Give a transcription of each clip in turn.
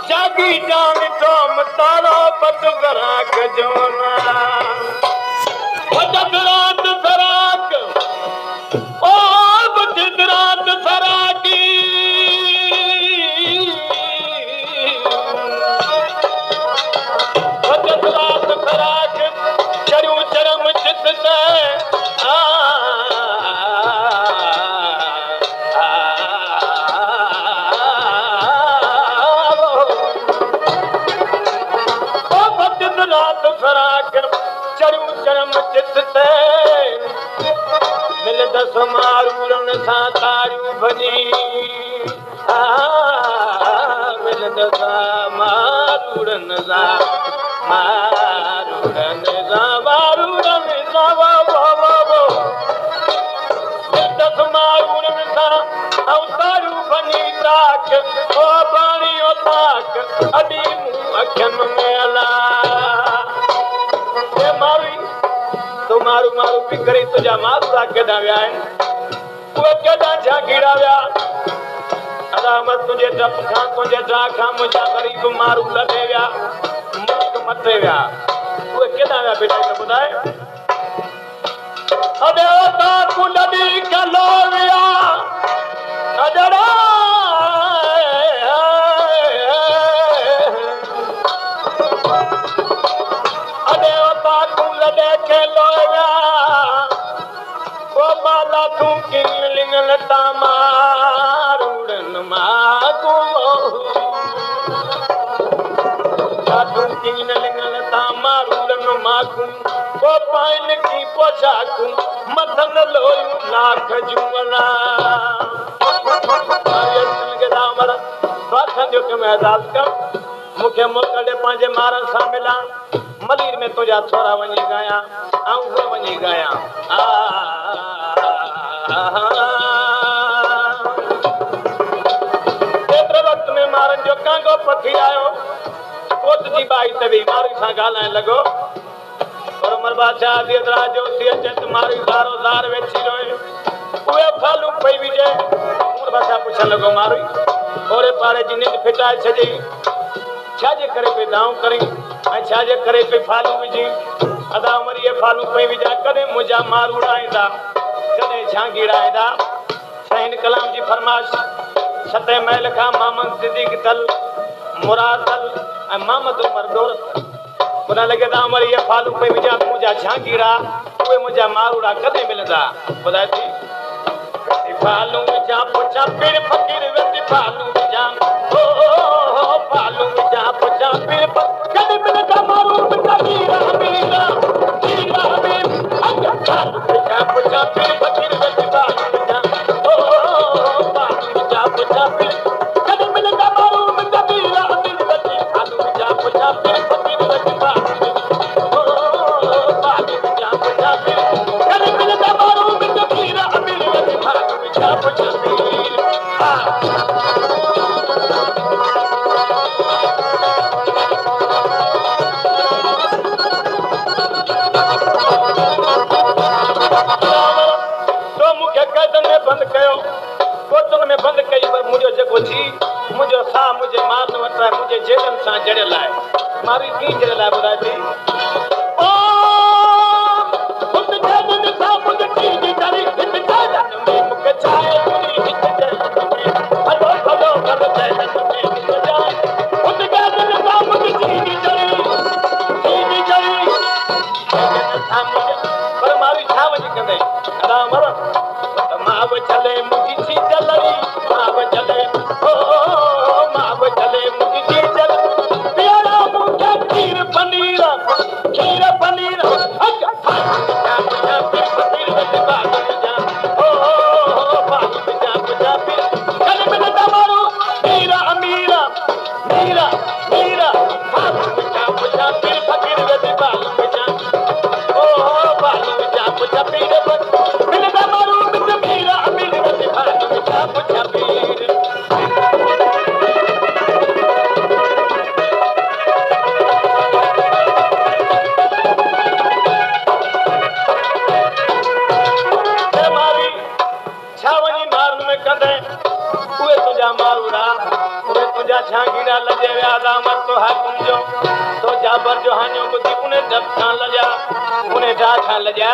जागी जान टोम तारो पत गराक जोना बचत रात फराक ओ बचत रात फराकी बचत रात फराक चरू चरम चित से मारूरन सा तारू भनी मिलन सा मारूरन सा मारूरन सा मारूरन सा वो दस मारूरन सा औ तारू भनी ताक ओ पानी ओ ताक अडी मुंह अखन मेला ए मारी तो मारू मारू पिकरी तुझा मारू राके दाव्या है तुझे डप खां तुझे ड्रा खां मुझा गरीब मारू लदे विया मुल्क मथे विया उहे केॾा विया बेटा खे ॿुधाए अॾे ता कुंडली कलो विया अॾड़ा अॾे ता कुंडले कलो विया ओ बाला तूं किन लिंगल तामा मथन लोयूं लाख जुमला मूंखे मोकले पंहिंजे मारनि सां मिलां मलीर में तुंहिंजा थोरा वञी ॻायां ऐं उहे वञी ॻायां एतिरे वक़्त में मारनि जो कांगो पखी आयो कोट जी बाई ते बि मारी सां ॻाल्हाइण लॻो और उमर बादशाह दियदरा जो सियत मारी सारो ज़ार वेची रोए उहे फालू पई विजे उमर बादशाह पुछण लॻो मारी ओरे पारे जी निंड फिटाए छॾी छाजे करे पे दाऊं करी ऐं छाजे करे पे फालू विझी अदा उमर ये फालू पई विझा कॾहिं मुंहिंजा मारू उड़ाईंदा कॾहिं झांगी उड़ाईंदा सहीन कलाम जी फरमाइश सते महल खां मोहम्मद सिद्दीक दल मुराद दल ऐं मोहम्मद उमर दौलत उन लॻे त उमर ये फालू पई विझा मुंहिंजा झांगीरा उहे मुंहिंजा मारूड़ा कॾहिं मिलंदा ॿुधाए थी फालू विझा पुछा पीर फ़कीर वेठी फालू विझा ओ फालू विझा पुछा पीर कॾहिं मिलंदा मारू मीरा मीरा मीरा मीरा विझा पुछा पीर फ़कीर वेठी फालू विझा ओ फालू विझा पुछा पीर कॾहिं मिलंदा मारू मीरा मीरा वेठी फालू विझा पुछा पीर फ़कीर वेठी बंद कई पर मुझे जेको जी मुझे सा मुझे मार न वठा मुझे जेलन सा जड़ियल आहे मारी की जड़ियल आहे ॿुधाए थी ओ खुद जेलन सा मुझे की जड़ी हित जेलन में मुके छाए पूरी हित जेलन में हलो हलो कर जेलन में हित जाए खुद जेलन सा मुझे की जड़ी पर मारी छा वञी कंदे अदा मर माव चले मुझी छी चलई माव चले ओ माव चले मुझी छी चल प्यारा मुझे खीर पनीर अग जा जा फिर फकीर बच बाग जा ओ बाग जा जा फिर कल मिल दमारू मीरा मीरा मीरा मीरा बाग जा फिर फकीर बच बाग जा ओ बाग जा फिर मिल दमारू मीरा मीरा बच जा फिर झांगीरा लजे व्यादा मत तो हाकुम जो तो जाबर जो हानियो बुद्धि उन्हें जब खान लजा उन्हें जा खान लजा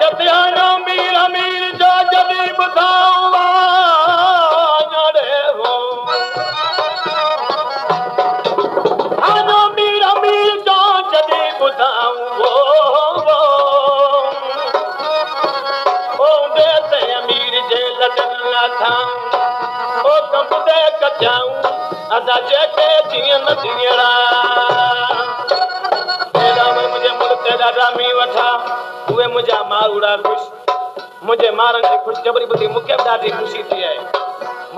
चतियानो मीर अमीर जो जदी बताऊं रे हो हानो मीर अमीर जो जदी बताऊं ओ देते अमीर जे लगन ना था ओ कब दे कचाऊं अदा जेके जीअं न जीअड़ा मुंहिंजे मुल्क ॾाढा मी वठा उहे मुंहिंजा मारूड़ा ख़ुशि मुंहिंजे मारनि जी ख़ुशख़बरी ॿुधी मूंखे बि ॾाढी ख़ुशी थी आहे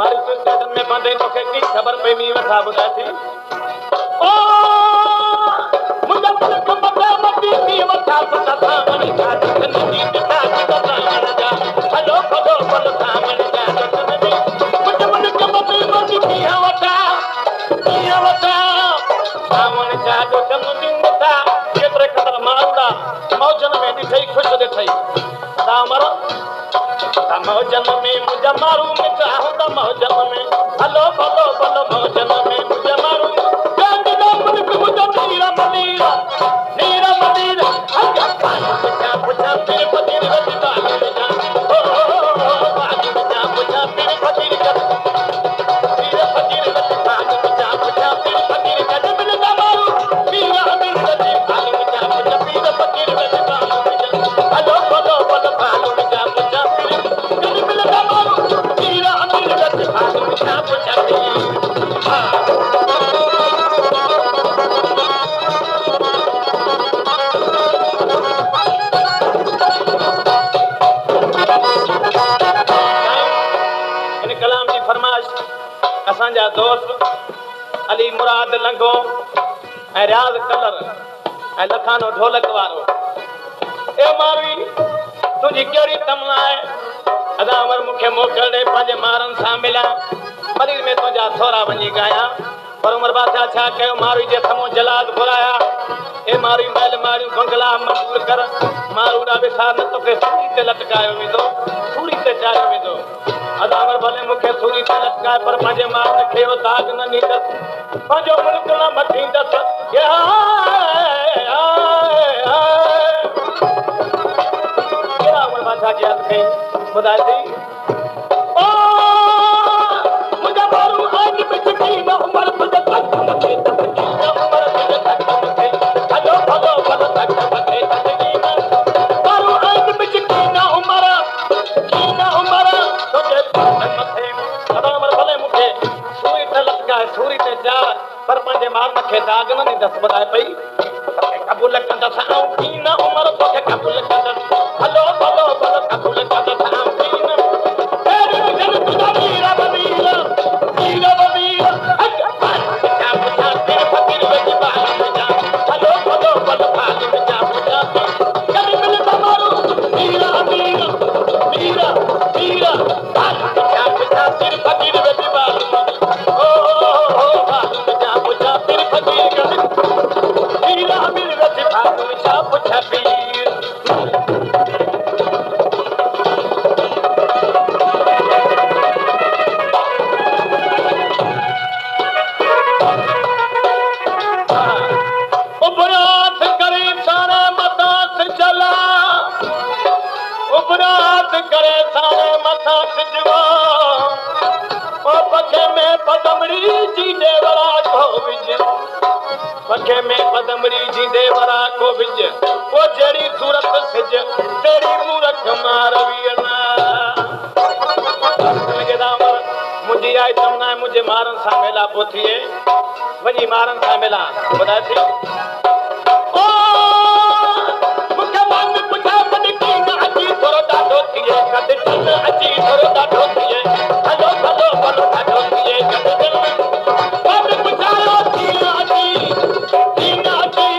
मारी स्टेशन में बंदे तोखे की ख़बर पई मी वठा ॿुधाए थी ओ मुंहिंजा मुल्क मथे मती मी वठा पता वणी जा नदी पिता पता वणी जा हलो भलो भलो सामने जा मुंहिंजे मुल्क मथे मती मी वठा सामने जादो चंदिंग था केतरे कदर मारूड़ा मौजन में दिठई खुश दिठई दामर मौजन में मुझे मारू मिटा होता मौजन में हलो भलो भलो मौजन में मुझे मारू गांधी दा मुल्क मुझे नीरा मदीरा हल्का पानी पुछा फिर फकीर रजी बाल में जा ओ बाग में जा पुछा फिर फकीर कर फिर फकीर रजी बाल में जा पुछा फिर फकीर कर मिल दमारू मीरा अमीर रजी बाल में जा पुछा फिर फकीर रजी बाल में जा हलो भलो भलो बाल में जा पुछा फिर कर मिल दमारू मीरा अमीर रजी बाल में जा पुछा फिर असांजा दोस्त अली मुराद लंघो ऐं रियाज़ कलर ऐं लखानो ढोलक वारो ए मारवी तुंहिंजी कहिड़ी तमना आहे अदा अमर मूंखे मोकिल ॾे पंहिंजे मारनि सां मिलां मरीज़ में तुंहिंजा थोरा वञी ॻायां पर उमर बादशाह छा कयो मारवी जे साम्हूं जलाद घुराया ए मारवी महल मारियूं बंगला मंज़ूर कर मारूड़ा विसार न तोखे सूरी ते लटकायो वेंदो सूरी ते चाढ़ियो वेंदो अदावर भले मूंखे सूरी ते लटकाए पर पंहिंजे मारनि खे हो दाग न ॾींदसि पंहिंजो मुल्क न मटींदसि कहिड़ा उमर बादशाह खे यादि कई ॿुधाए थी ओ मुंहिंजा माण्हू आइन में चिकी न उमर तुंहिंजे तक मथे तककी न उमर तुंहिंजे तक मथे हलो भलो भलो तक मथे तककी न माण्हू आइन में चिकी न उमर तुंहिंजे तक मथे अदावर भले मूंखे सूरी ते लटकाए सूरी ते चाढ़ पर पंहिंजे मारनि खे दाग न ॾींदसि ॿुधाए पई कबूल कंदसि ऐं की न उमर तोखे कबूल कंदसि हलो भलो भलो कबूल कंदसि ऐं की न पखे में पदमड़ी जी देवरा को विज पखे में पदमड़ी जी देवरा को विज वो जड़ी सूरत सिज तेरी मूरख मारवीना लगे दामर मुझे आई तमना मुझे मारन सा मेला पोथिए वही मारन सा मेला बताए थी ओ मुखे मन पुछा पटकी ना अजी थोरो डाढो थिए कद दिन अजी थोरो डाढो थिए हलो भलो भलो डाढो थिए कद दिन मन पुछायो दिन अजी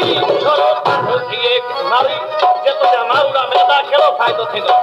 थोरो डाढो थिए मारी जे तो जा मारूला मेरा केड़ो फायदो थींदो